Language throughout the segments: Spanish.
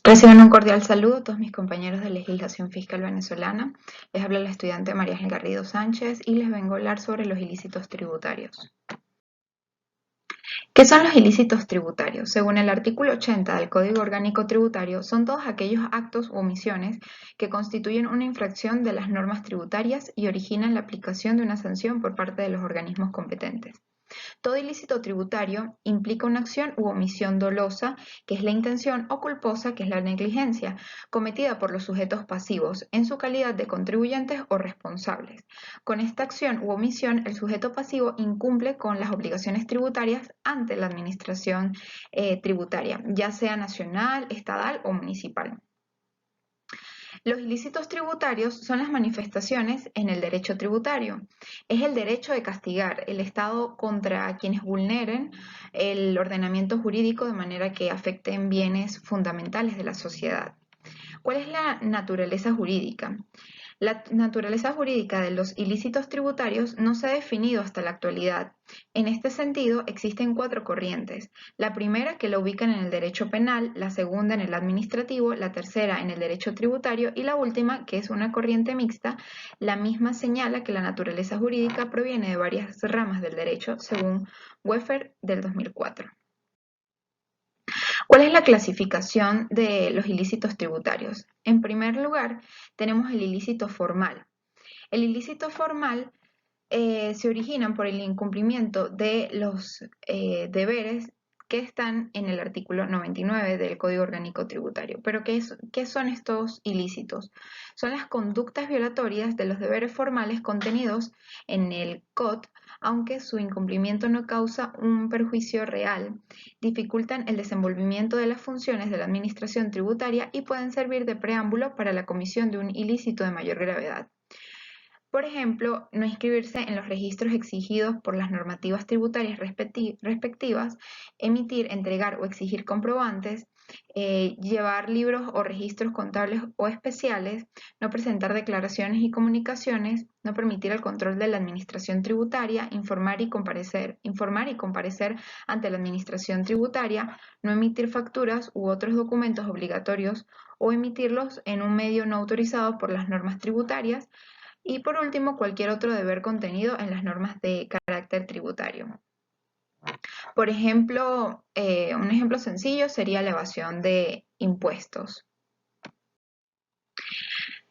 Reciban un cordial saludo a todos mis compañeros de legislación fiscal venezolana. Les habla la estudiante María Ángel Garrido Sánchez y les vengo a hablar sobre los ilícitos tributarios. ¿Qué son los ilícitos tributarios? Según el artículo 80 del Código Orgánico Tributario, son todos aquellos actos u omisiones que constituyen una infracción de las normas tributarias y originan la aplicación de una sanción por parte de los organismos competentes. Todo ilícito tributario implica una acción u omisión dolosa, que es la intención, o culposa, que es la negligencia, cometida por los sujetos pasivos en su calidad de contribuyentes o responsables. Con esta acción u omisión, el sujeto pasivo incumple con las obligaciones tributarias ante la administración tributaria, ya sea nacional, estatal o municipal. Los ilícitos tributarios son las manifestaciones en el derecho tributario. Es el derecho de castigar el Estado contra quienes vulneren el ordenamiento jurídico de manera que afecten bienes fundamentales de la sociedad. ¿Cuál es la naturaleza jurídica? La naturaleza jurídica de los ilícitos tributarios no se ha definido hasta la actualidad. En este sentido, existen cuatro corrientes. La primera, que la ubican en el derecho penal, la segunda en el administrativo, la tercera en el derecho tributario y la última, que es una corriente mixta, la misma señala que la naturaleza jurídica proviene de varias ramas del derecho, según Weffer del 2004. ¿Cuál es la clasificación de los ilícitos tributarios? En primer lugar, tenemos el ilícito formal. El ilícito formal se origina por el incumplimiento de los deberes que están en el artículo 99 del Código Orgánico Tributario. Pero ¿qué son estos ilícitos? Son las conductas violatorias de los deberes formales contenidos en el COT, aunque su incumplimiento no causa un perjuicio real, dificultan el desenvolvimiento de las funciones de la administración tributaria y pueden servir de preámbulo para la comisión de un ilícito de mayor gravedad. Por ejemplo, no inscribirse en los registros exigidos por las normativas tributarias respectivas, emitir, entregar o exigir comprobantes, llevar libros o registros contables o especiales, no presentar declaraciones y comunicaciones, no permitir el control de la administración tributaria, informar y comparecer ante la administración tributaria, no emitir facturas u otros documentos obligatorios o emitirlos en un medio no autorizado por las normas tributarias, y por último, cualquier otro deber contenido en las normas de carácter tributario. Por ejemplo, un ejemplo sencillo sería la evasión de impuestos.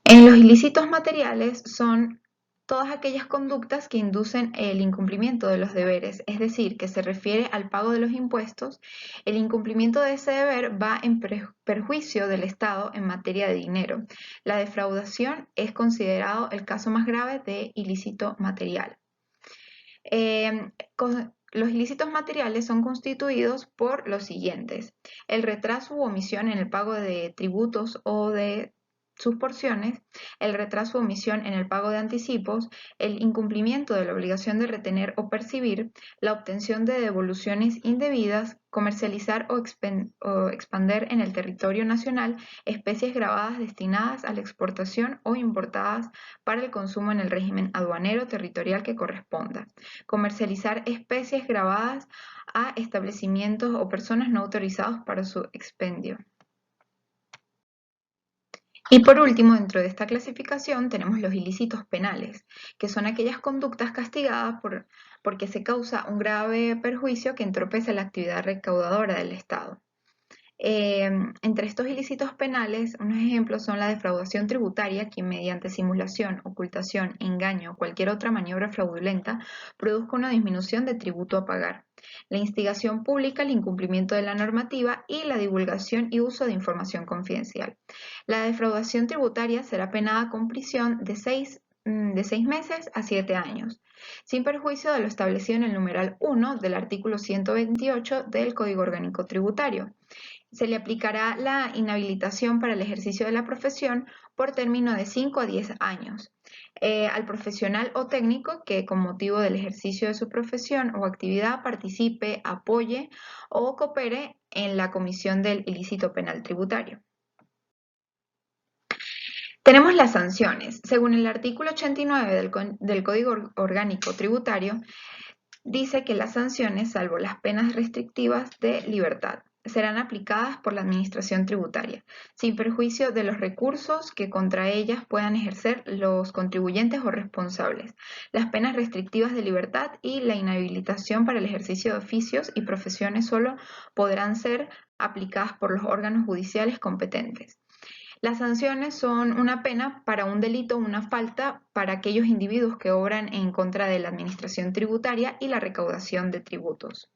En los ilícitos materiales son todas aquellas conductas que inducen el incumplimiento de los deberes, es decir, que se refiere al pago de los impuestos. El incumplimiento de ese deber va en perjuicio del Estado en materia de dinero. La defraudación es considerado el caso más grave de ilícito material. Los ilícitos materiales son constituidos por los siguientes: el retraso u omisión en el pago de tributos o de sus porciones, el retraso o omisión en el pago de anticipos, el incumplimiento de la obligación de retener o percibir, la obtención de devoluciones indebidas, comercializar o expander en el territorio nacional especies gravadas destinadas a la exportación o importadas para el consumo en el régimen aduanero territorial que corresponda, comercializar especies gravadas a establecimientos o personas no autorizados para su expendio. Y por último, dentro de esta clasificación tenemos los ilícitos penales, que son aquellas conductas castigadas porque se causa un grave perjuicio que entorpece la actividad recaudadora del Estado. Entre estos ilícitos penales, unos ejemplos son la defraudación tributaria, que mediante simulación, ocultación, engaño o cualquier otra maniobra fraudulenta produzca una disminución de tributo a pagar; la instigación pública al incumplimiento de la normativa y la divulgación y uso de información confidencial. La defraudación tributaria será penada con prisión de 6 meses a 7 años, sin perjuicio de lo establecido en el numeral 1 del artículo 128 del Código Orgánico Tributario. Se le aplicará la inhabilitación para el ejercicio de la profesión por término de 5 a 10 años. Al profesional o técnico que con motivo del ejercicio de su profesión o actividad participe, apoye o coopere en la comisión del ilícito penal tributario. Tenemos las sanciones. Según el artículo 89 del Código Orgánico Tributario, dice que las sanciones, salvo las penas restrictivas de libertad, serán aplicadas por la Administración Tributaria, sin perjuicio de los recursos que contra ellas puedan ejercer los contribuyentes o responsables, las penas restrictivas de libertad y la inhabilitación para el ejercicio de oficios y profesiones solo podrán ser aplicadas por los órganos judiciales competentes. Las sanciones son una pena para un delito o una falta para aquellos individuos que obran en contra de la administración tributaria y la recaudación de tributos.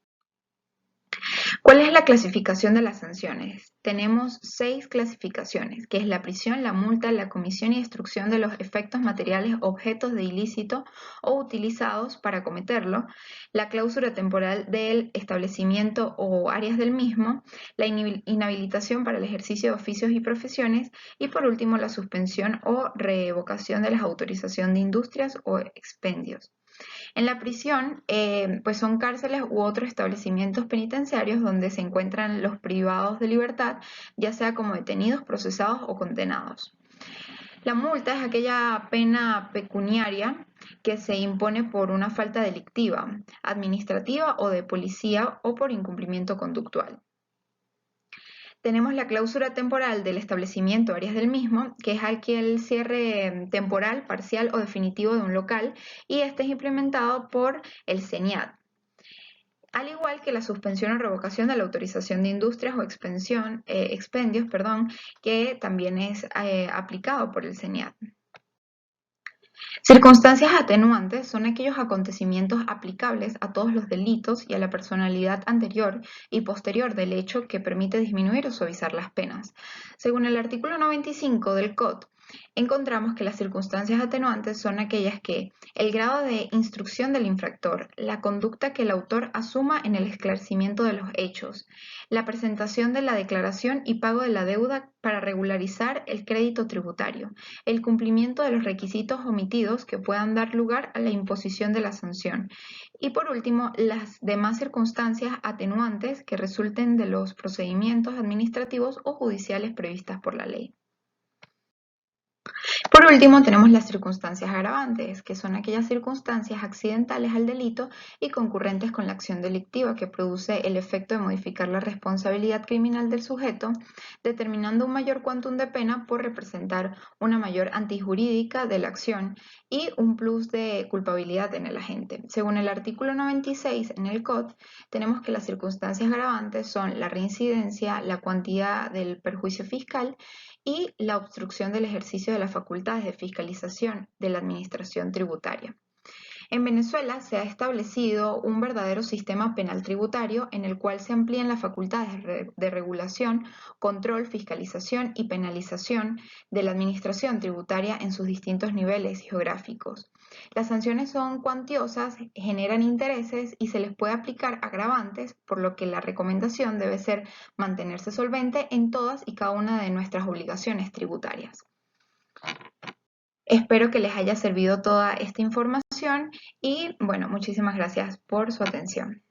¿Cuál es la clasificación de las sanciones? Tenemos 6 clasificaciones, que es la prisión, la multa, la comisión y destrucción de los efectos materiales objetos de ilícito o utilizados para cometerlo, la cláusula temporal del establecimiento o áreas del mismo, la inhabilitación para el ejercicio de oficios y profesiones y por último la suspensión o revocación de la autorización de industrias o expendios. En la prisión, pues son cárceles u otros establecimientos penitenciarios donde se encuentran los privados de libertad, ya sea como detenidos, procesados o condenados. La multa es aquella pena pecuniaria que se impone por una falta delictiva, administrativa o de policía o por incumplimiento conductual. Tenemos la cláusula temporal del establecimiento áreas del mismo, que es aquel cierre temporal, parcial o definitivo de un local, y este es implementado por el CENIAT. Al igual que la suspensión o revocación de la autorización de industrias o expendios, que también es aplicado por el CENIAT. Circunstancias atenuantes son aquellos acontecimientos aplicables a todos los delitos y a la personalidad anterior y posterior del hecho que permite disminuir o suavizar las penas. Según el artículo 95 del COD, encontramos que las circunstancias atenuantes son aquellas que el grado de instrucción del infractor, la conducta que el autor asuma en el esclarecimiento de los hechos, la presentación de la declaración y pago de la deuda para regularizar el crédito tributario, el cumplimiento de los requisitos omitidos que puedan dar lugar a la imposición de la sanción y por último las demás circunstancias atenuantes que resulten de los procedimientos administrativos o judiciales previstas por la ley. Por último, tenemos las circunstancias agravantes, que son aquellas circunstancias accidentales al delito y concurrentes con la acción delictiva que produce el efecto de modificar la responsabilidad criminal del sujeto, determinando un mayor quantum de pena por representar una mayor antijurídica de la acción y un plus de culpabilidad en el agente. Según el artículo 96 en el COD, tenemos que las circunstancias agravantes son la reincidencia, la cuantía del perjuicio fiscal y la obstrucción del ejercicio de las facultades de fiscalización de la administración tributaria. En Venezuela se ha establecido un verdadero sistema penal tributario en el cual se amplían las facultades de regulación, control, fiscalización y penalización de la administración tributaria en sus distintos niveles geográficos. Las sanciones son cuantiosas, generan intereses y se les puede aplicar agravantes, por lo que la recomendación debe ser mantenerse solvente en todas y cada una de nuestras obligaciones tributarias. Espero que les haya servido toda esta información y bueno, muchísimas gracias por su atención.